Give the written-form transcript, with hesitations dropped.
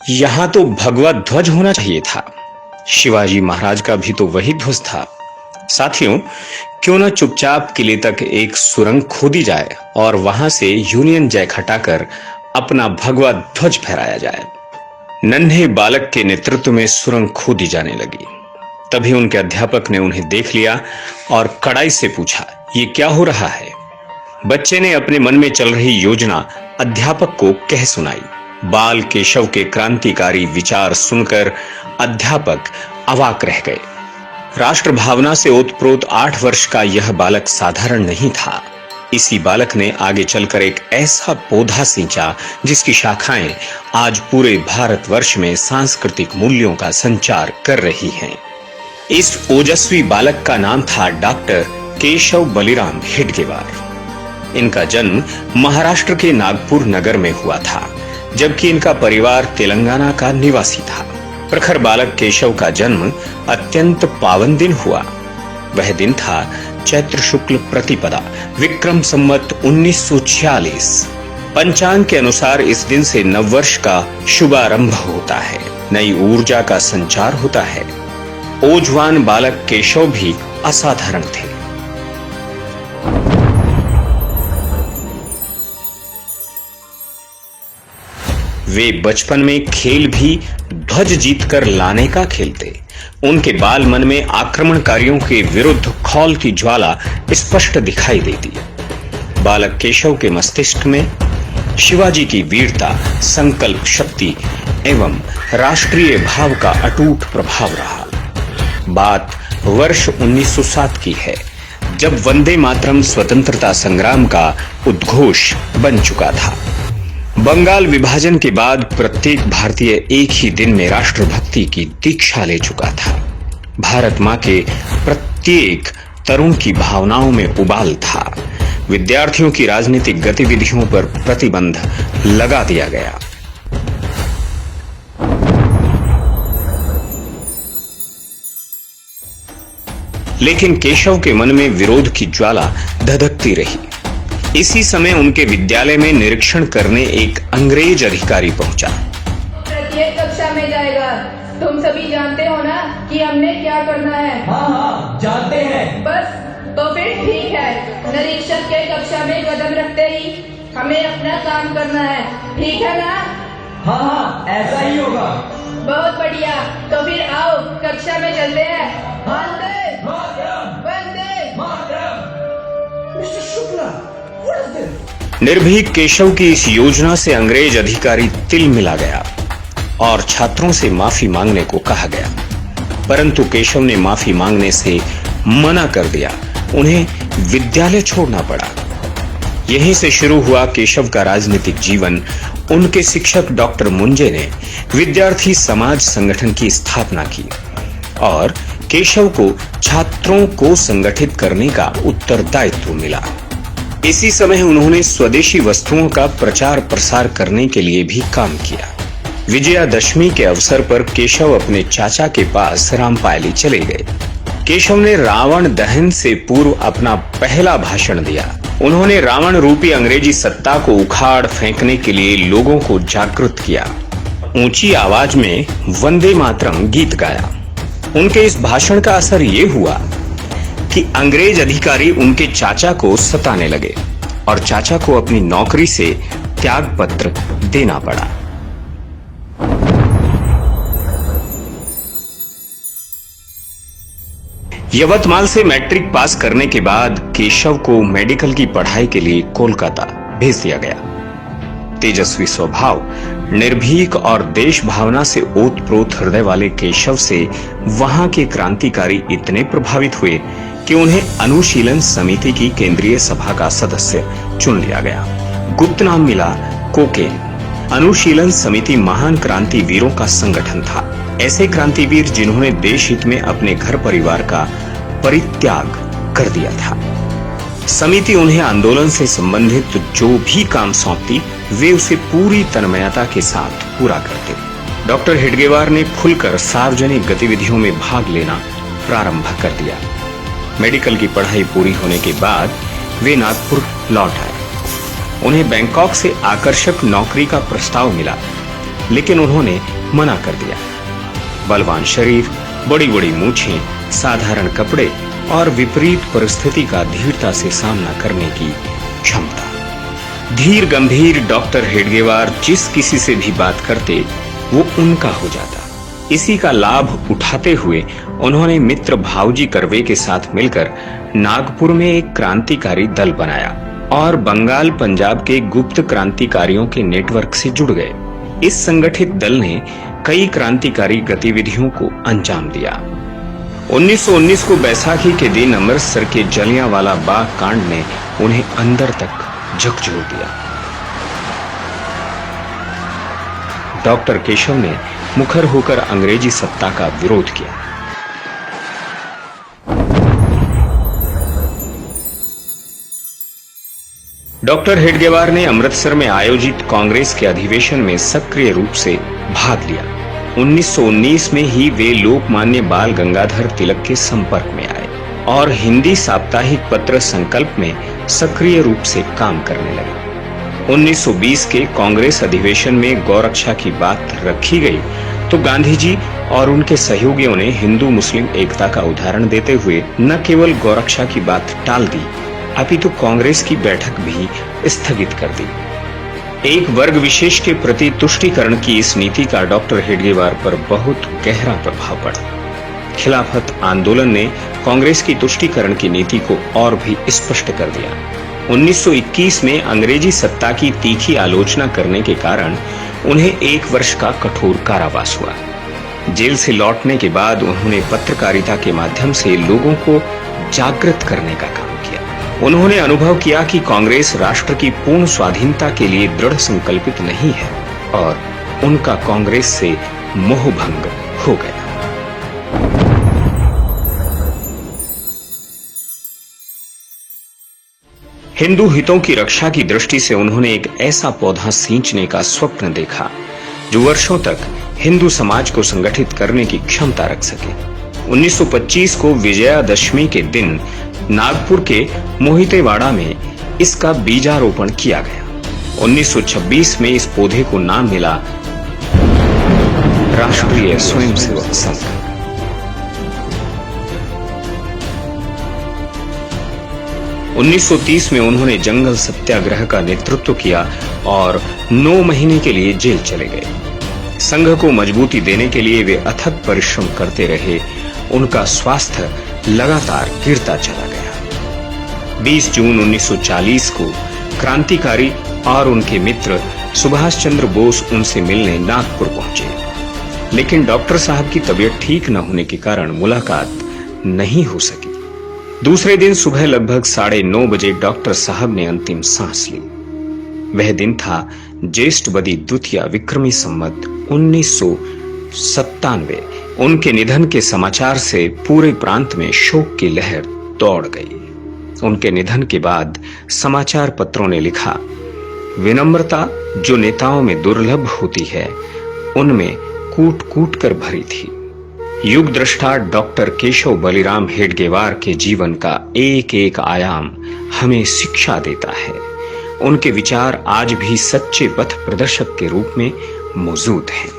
यहां तो भगवा ध्वज होना चाहिए था। शिवाजी महाराज का भी तो वही ध्वज था। साथियों, क्यों न चुपचाप किले तक एक सुरंग खोदी जाए और वहां से यूनियन जैक हटाकर अपना भगवा ध्वज फहराया जाए। नन्हे बालक के नेतृत्व में सुरंग खोदी जाने लगी। तभी उनके अध्यापक ने उन्हें देख लिया और कड़ाई से पूछा, ये क्या हो रहा है? बच्चे ने अपने मन में चल रही योजना अध्यापक को कह सुनाई। बाल केशव के क्रांतिकारी विचार सुनकर अध्यापक अवाक रह गए। राष्ट्र भावना से ओतप्रोत 8 वर्ष का यह बालक साधारण नहीं था। इसी बालक ने आगे चलकर एक ऐसा पौधा सींचा जिसकी शाखाएं आज पूरे भारतवर्ष में सांस्कृतिक मूल्यों का संचार कर रही हैं। इस ओजस्वी बालक का नाम था डॉक्टर केशव बलिराम हेडगेवार। इनका जन्म महाराष्ट्र के नागपुर नगर में हुआ था, जबकि इनका परिवार तेलंगाना का निवासी था। प्रखर बालक केशव का जन्म अत्यंत पावन दिन हुआ। वह दिन था चैत्र शुक्ल प्रतिपदा, विक्रम संवत 1946। पंचांग के अनुसार इस दिन से नववर्ष का शुभारंभ होता है, नई ऊर्जा का संचार होता है। ओजवान बालक केशव भी असाधारण थे। वे बचपन में खेल भी ध्वज जीतकर लाने का खेलते। उनके बाल मन में आक्रमणकारियों के विरुद्ध खौल की ज्वाला स्पष्ट दिखाई देती। बालक केशव के मस्तिष्क में शिवाजी की वीरता, संकल्प शक्ति एवं राष्ट्रीय भाव का अटूट प्रभाव रहा। बात वर्ष 1907 की है, जब वंदे मातरम स्वतंत्रता संग्राम का उद्घोष बन चुका था। बंगाल विभाजन के बाद प्रत्येक भारतीय एक ही दिन में राष्ट्रभक्ति की दीक्षा ले चुका था। भारत मां के प्रत्येक तरुण की भावनाओं में उबाल था। विद्यार्थियों की राजनीतिक गतिविधियों पर प्रतिबंध लगा दिया गया। लेकिन केशव के मन में विरोध की ज्वाला धधकती रही। इसी समय उनके विद्यालय में निरीक्षण करने एक अंग्रेज अधिकारी पहुंचा। प्रत्येक कक्षा में जाएगा। तुम सभी जानते हो ना कि हमने क्या करना है? हाँ, जानते हैं। बस तो फिर ठीक है। निरीक्षक के कक्षा में कदम रखते ही हमें अपना काम करना है, ठीक है ना? हाँ, ऐसा ही होगा। बहुत बढ़िया। तो फिर आओ कक्षा में चलते हैं। वंदे मातरम, वंदे मातरम। मिस्टर शुक्ला, निर्भीक केशव की इस योजना से अंग्रेज अधिकारी तिल मिला गया और छात्रों से माफी मांगने को कहा गया, परंतु केशव ने माफी मांगने से मना कर दिया। उन्हें विद्यालय छोड़ना पड़ा। यहीं से शुरू हुआ केशव का राजनीतिक जीवन। उनके शिक्षक डॉक्टर मुंजे ने विद्यार्थी समाज संगठन की स्थापना की और केशव को छात्रों को संगठित करने का उत्तरदायित्व मिला। इसी समय उन्होंने स्वदेशी वस्तुओं का प्रचार प्रसार करने के लिए भी काम किया। विजयादशमी के अवसर पर केशव अपने चाचा के पास रामपायली चले गए। केशव ने रावण दहन से पूर्व अपना पहला भाषण दिया। उन्होंने रावण रूपी अंग्रेजी सत्ता को उखाड़ फेंकने के लिए लोगों को जागृत किया। ऊंची आवाज में वंदे मातरम गीत गाया। उनके इस भाषण का असर ये हुआ कि अंग्रेज अधिकारी उनके चाचा को सताने लगे और चाचा को अपनी नौकरी से त्याग पत्र देना पड़ा। यवतमाल से मैट्रिक पास करने के बाद केशव को मेडिकल की पढ़ाई के लिए कोलकाता भेज दिया गया। तेजस्वी स्वभाव, निर्भीक और देश भावना से ओतप्रोत हृदय वाले केशव से वहां के क्रांतिकारी इतने प्रभावित हुए कि उन्हें अनुशीलन समिति की केंद्रीय सभा का सदस्य चुन लिया गया। गुप्त नाम मिला कोकेन। अनुशीलन समिति महान क्रांतिवीरों का संगठन था। ऐसे क्रांतिवीर जिन्होंने देश हित में अपने घर परिवार का परित्याग कर दिया था। समिति उन्हें आंदोलन से संबंधित जो भी काम सौंपती, वे उसे पूरी तन्मयता के साथ पूरा करते। डॉक्टर हेडगेवार ने खुलकर सार्वजनिक गतिविधियों में भाग लेना प्रारंभ कर दिया। मेडिकल की पढ़ाई पूरी होने के बाद वे नागपुर लौट आए। उन्हें बैंकॉक से आकर्षक नौकरी का प्रस्ताव मिला। लेकिन उन्होंने मना कर दिया। बलवान शरीर, बड़ी बड़ी मूछें, साधारण कपड़े और विपरीत परिस्थिति का धीरता से सामना करने की क्षमता। धीर गंभीर डॉक्टर हेडगेवार जिस किसी से भी बात करते वो उनका हो जाता। इसी का लाभ उठाते हुए उन्होंने मित्र भाऊजी कर्वे के साथ मिलकर नागपुर में एक क्रांतिकारी दल बनाया और बंगाल पंजाब के गुप्त क्रांतिकारियों के नेटवर्क से जुड़ गए। इस संगठित दल ने कई क्रांतिकारी गतिविधियों को अंजाम दिया। 1919 को बैसाखी के दिन अमृतसर के जलियांवाला बाग कांड ने उन्हें अंदर तक झकझोर दिया। डॉक्टर केशव ने मुखर होकर अंग्रेजी सत्ता का विरोध किया। डॉक्टर हेडगेवार ने अमृतसर में आयोजित कांग्रेस के अधिवेशन में सक्रिय रूप से भाग लिया। 1919 में ही वे लोकमान्य बाल गंगाधर तिलक के संपर्क में आए और हिंदी साप्ताहिक पत्र संकल्प में सक्रिय रूप से काम करने लगे। 1920 के कांग्रेस अधिवेशन में गौरक्षा की बात रखी गई तो गांधी जी और उनके सहयोगियों ने हिंदू मुस्लिम एकता का उदाहरण देते हुए न केवल गौरक्षा की बात टाल दी अपितु कांग्रेस की बैठक भी स्थगित कर दी। एक वर्ग विशेष के प्रति तुष्टीकरण की इस नीति का डॉक्टर हेडगेवार पर बहुत गहरा प्रभाव पड़ा। खिलाफत आंदोलन ने कांग्रेस की तुष्टीकरण की नीति को और भी स्पष्ट कर दिया। 1921 में अंग्रेजी सत्ता की तीखी आलोचना करने के कारण उन्हें 1 वर्ष का कठोर कारावास हुआ। जेल से लौटने के बाद उन्होंने पत्रकारिता के माध्यम से लोगों को जागृत करने का काम किया। उन्होंने अनुभव किया कि कांग्रेस राष्ट्र की पूर्ण स्वाधीनता के लिए दृढ़ संकल्पित नहीं है और उनका कांग्रेस से मोहभंग हो गया। हिंदू हितों की रक्षा की दृष्टि से उन्होंने एक ऐसा पौधा सींचने का स्वप्न देखा जो वर्षों तक हिंदू समाज को संगठित करने की क्षमता रख सके। 1925 को विजयादशमी के दिन नागपुर के मोहितेवाड़ा में इसका बीजारोपण किया गया। 1926 में इस पौधे को नाम मिला राष्ट्रीय स्वयंसेवक संघ। उन्नीस 1930 में उन्होंने जंगल सत्याग्रह का नेतृत्व किया और 9 महीने के लिए जेल चले गए। संघ को मजबूती देने के लिए वे अथक परिश्रम करते रहे। उनका स्वास्थ्य लगातार गिरता चला गया। 20 जून 1940 को क्रांतिकारी और उनके मित्र सुभाष चंद्र बोस उनसे मिलने नागपुर पहुंचे, लेकिन डॉक्टर साहब की तबीयत ठीक न होने के कारण मुलाकात नहीं हो सकी। दूसरे दिन सुबह लगभग 9:30 बजे डॉक्टर साहब ने अंतिम सांस ली। वह दिन था ज्येष्ठ बदी द्वितीया विक्रमी संवत 1997। उनके निधन के समाचार से पूरे प्रांत में शोक की लहर दौड़ गई। उनके निधन के बाद समाचार पत्रों ने लिखा, विनम्रता जो नेताओं में दुर्लभ होती है उनमें कूट कूट कर भरी थी। युग दृष्टा डॉक्टर केशव बलिराम हेडगेवार के जीवन का एक एक आयाम हमें शिक्षा देता है। उनके विचार आज भी सच्चे पथ प्रदर्शक के रूप में मौजूद हैं।